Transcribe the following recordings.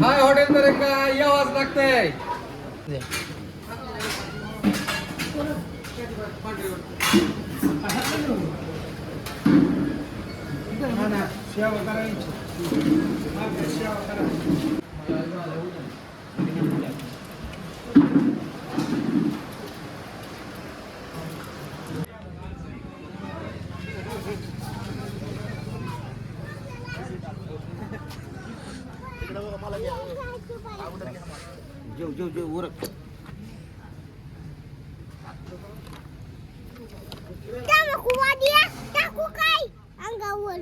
हाय hotel मध्ये काय यावंच लागतंय. जेव उरक. टाकू काय अंगावर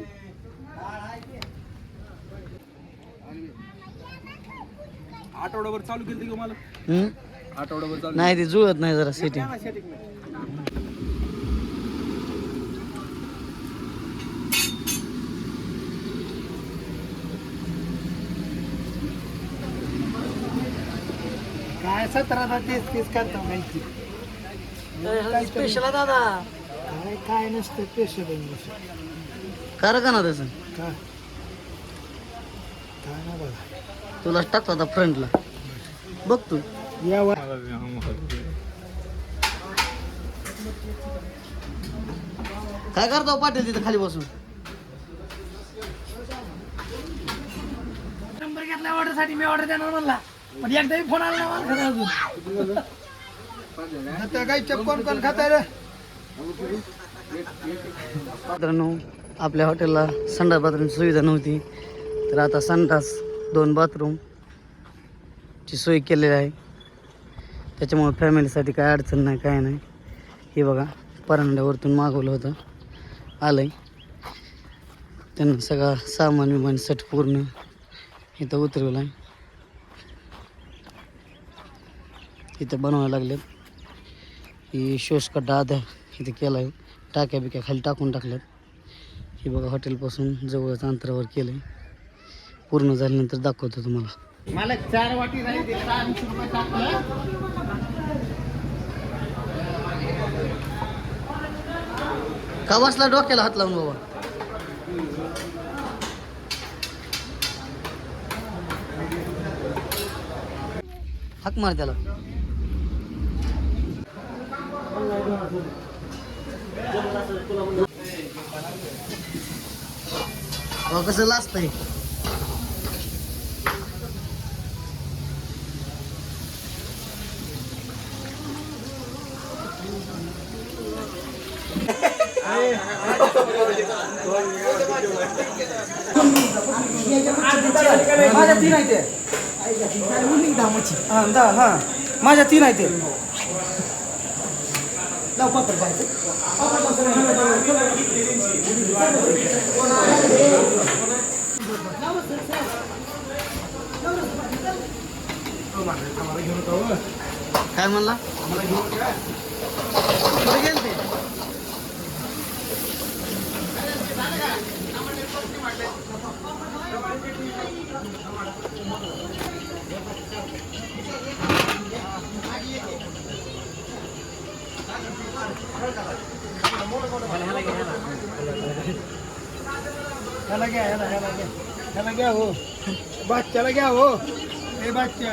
आठवड्याभर चालू केली की मला आठवड्याभर चालू नाही ते जुळत नाही जरा सेटिंग. काय 17-30 करतो माहिती स्पेशल दादा काय काय नसतं स्पेशल करा का ना तसं का काय ना बघा तुलाच टाकतो आता फ्रंटला बघ तू. यावर काय करतो पाटील तिथं खाली बसून. नंबर घेतला ऑर्डरसाठी मी ऑर्डर देणार म्हणला पण एकदा फोन आला ना मला अजून आता काय कोण कोण खाता रे. मित्रांनो आपल्या हॉटेलला संडास बाथरूमची सुविधा नव्हती तर आता संडास 2 बाथरूम ची सोय केलेली आहे. त्याच्यामुळे फॅमिलीसाठी काय अडचण नाही काय नाही. हे बघा परांड्यावरतून मागवलं होतं आलंय. त्यांना सगळा सामान विमान सेट पूर्ण इथं उतरवलं आहे. इथं बनवायला लागलेत. ही शोषखड्डा आधा इथे केला आहे. टाक्या बिक्या खाली टाकून टाकल्यात. हे बघा हॉटेलपासून जवळच अंतरावर केलं आहे. पूर्ण झाल्यानंतर दाखवतो तुम्हाला. मला 4 वाटी राहील 80 रुपये टाकलं. का बसला डोक्याला हात लावून बाबा. हाक मार त्याला. कसं लाजतंय. माझ्या 3 आहे ते माझ्या 3 आहे ते लाव पापड पाहिजे. काय म्हणला. ह्याला घ्या हो बादशाला घ्या हो. हे बादशा